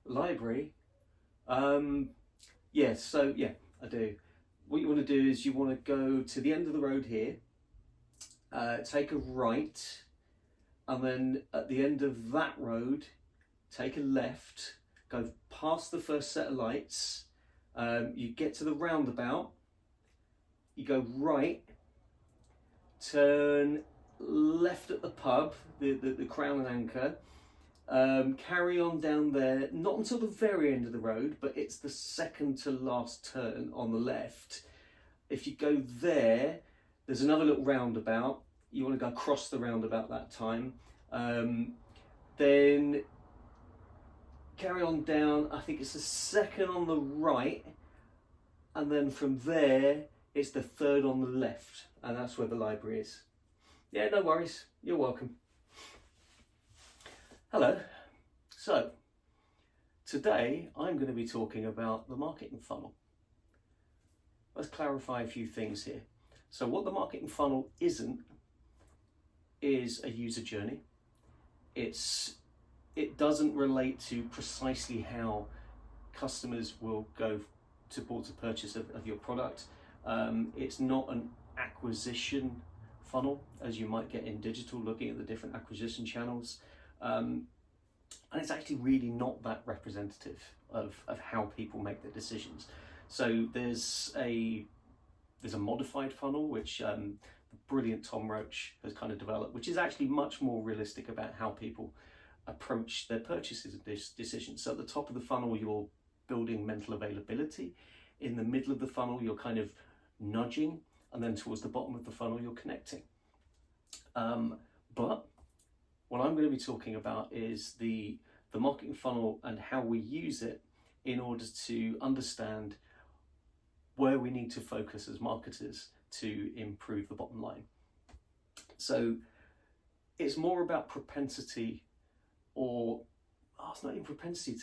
Library. Um, yeah, I do. What you want to do is you want to go to the end of the road here, take a right, and then at the end of that road, take a left, go past the first set of lights. You get to the roundabout, you go right, turn left at the pub, the Crown and Anchor. Carry on down there, not until the very end of the road, but it's the second to last turn on the left. If you go there, there's another little roundabout. You want to go across the roundabout that time. Then carry on down, I think it's the second on the right, and then from there, it's the third on the left, and that's where the library is. Yeah, no worries, you're welcome. Hello. So, today I'm going to be talking about the marketing funnel. Let's clarify a few things here. So what the marketing funnel isn't is a user journey. It doesn't relate to precisely how customers will go towards a purchase of your product. It's not an acquisition funnel as you might get in digital, looking at the different acquisition channels. And it's actually really not that representative of how people make their decisions. So there's a modified funnel which the brilliant Tom Roach has kind of developed, which is actually much more realistic about how people approach their purchases and decisions. So at the top of the funnel, you're building mental availability. In the middle of the funnel, you're kind of nudging, and then towards the bottom of the funnel, you're connecting. But what I'm going to be talking about is the marketing funnel and how we use it in order to understand where we need to focus as marketers to improve the bottom line. So it's more about propensity, or it's not even propensity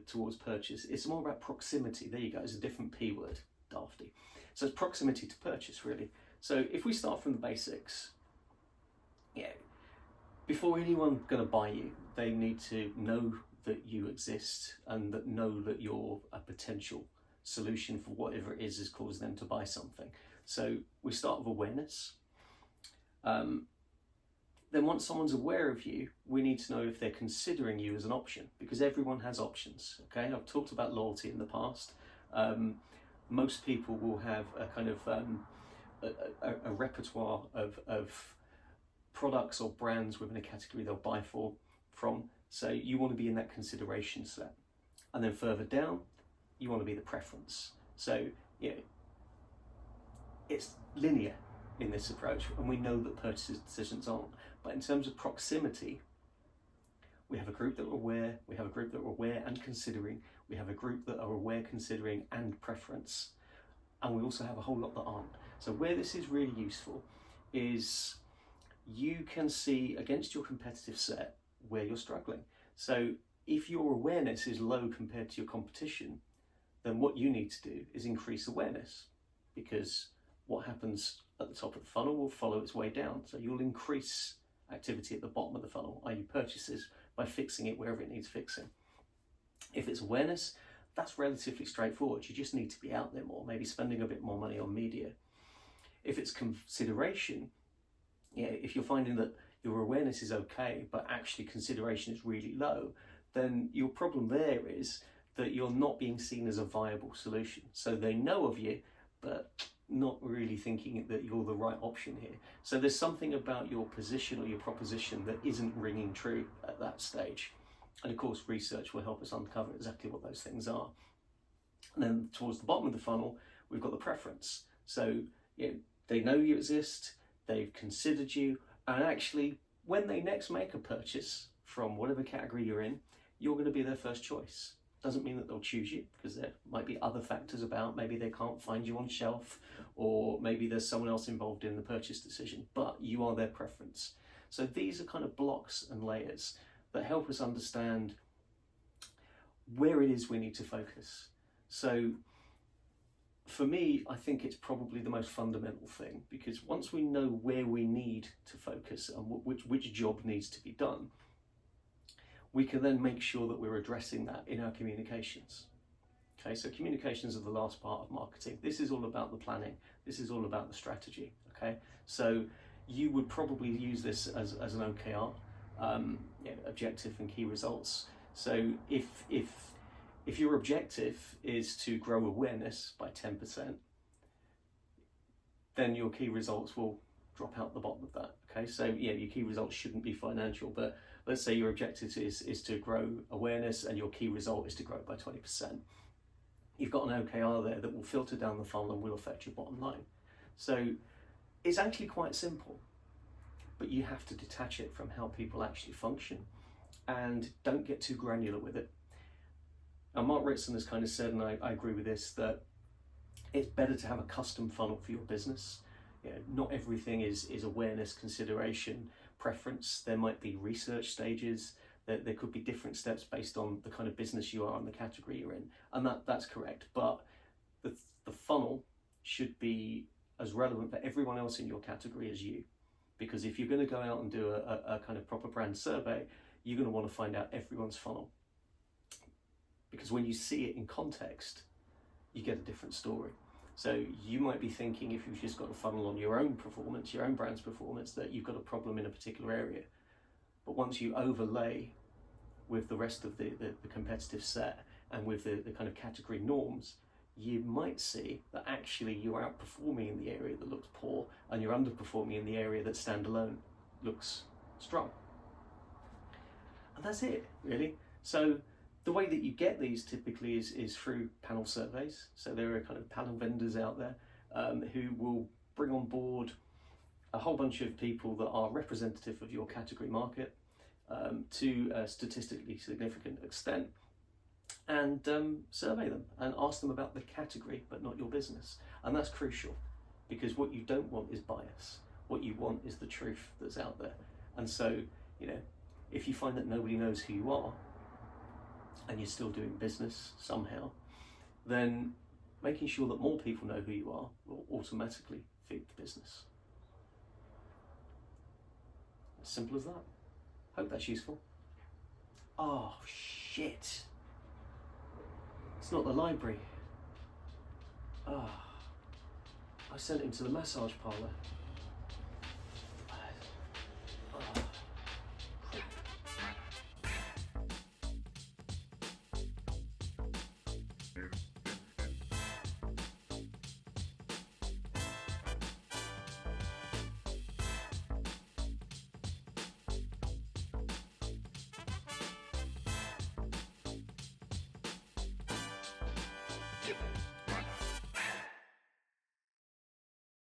towards purchase. It's more about proximity. There you go. It's a different P word, dafty. So it's proximity to purchase, really. So if we start from the basics, before anyone's going to buy you, they need to know that you exist and that know that you're a potential solution for whatever it is causing them to buy something. So we start with awareness. Then once someone's aware of you, we need to know if they're considering you as an option, because everyone has options. Okay, I've talked about loyalty in the past. Most people will have a kind of a repertoire of products or brands within a category they'll buy from. So you want to be in that consideration set. And then further down, you want to be the preference. So it's linear in this approach, and we know that purchase decisions aren't. But in terms of proximity, we have a group that are aware, we have a group that are aware and considering, we have a group that are aware, considering and preference, and we also have a whole lot that aren't. So where this is really useful is you can see against your competitive set where you're struggling. So if your awareness is low compared to your competition, then what you need to do is increase awareness, because what happens at the top of the funnel will follow its way down. So you'll increase activity at the bottom of the funnel, i.e. purchases, by fixing it wherever it needs fixing. If it's awareness, that's relatively straightforward. You just need to be out there more, maybe spending a bit more money on media. If it's consideration, if you're finding that your awareness is okay, but actually consideration is really low, then your problem there is that you're not being seen as a viable solution. So they know of you, but not really thinking that you're the right option here. So there's something about your position or your proposition that isn't ringing true at that stage. And of course, research will help us uncover exactly what those things are. And then towards the bottom of the funnel, we've got the preference. So they know you exist, they've considered you, and actually, when they next make a purchase from whatever category you're in, you're going to be their first choice. Doesn't mean that they'll choose you, because there might be other factors about, maybe they can't find you on shelf, or maybe there's someone else involved in the purchase decision, but you are their preference. So these are kind of blocks and layers that help us understand where it is we need to focus. So for me, I think it's probably the most fundamental thing, because once we know where we need to focus and which job needs to be done, we can then make sure that we're addressing that in our communications. Okay, so communications are the last part of marketing. This is all about the planning. This is all about the strategy. Okay, so you would probably use this as an OKR, objective and key results. So if your objective is to grow awareness by 10%, then your key results will drop out the bottom of that. Okay, so yeah, your key results shouldn't be financial, but let's say your objective is to grow awareness and your key result is to grow by 20%. You've got an OKR there that will filter down the funnel and will affect your bottom line. So it's actually quite simple, but you have to detach it from how people actually function and don't get too granular with it. Now, Mark Ritson has kind of said, and I agree with this, that it's better to have a custom funnel for your business. You know, not everything is awareness, consideration, preference. There might be research stages. There could be different steps based on the kind of business you are and the category you're in, and that's correct. But the funnel should be as relevant for everyone else in your category as you, because if you're going to go out and do a kind of proper brand survey, you're going to want to find out everyone's funnel, because when you see it in context, you get a different story. So you might be thinking, if you've just got a funnel on your own performance, your own brand's performance, that you've got a problem in a particular area. But once you overlay with the rest of the competitive set and with the kind of category norms, you might see that actually you're outperforming in the area that looks poor and you're underperforming in the area that standalone looks strong. And that's it, really. So the way that you get these typically is through panel surveys. So there are kind of panel vendors out there who will bring on board a whole bunch of people that are representative of your category market to a statistically significant extent, and survey them and ask them about the category but not your business. And that's crucial, because what you don't want is bias. What you want is the truth that's out there. And so, you know, if you find that nobody knows who you are and you're still doing business somehow, then making sure that more people know who you are will automatically feed the business. As simple as that. Hope that's useful. Oh, shit. It's not the library. Oh, I sent him to the massage parlour. Oh. Yep.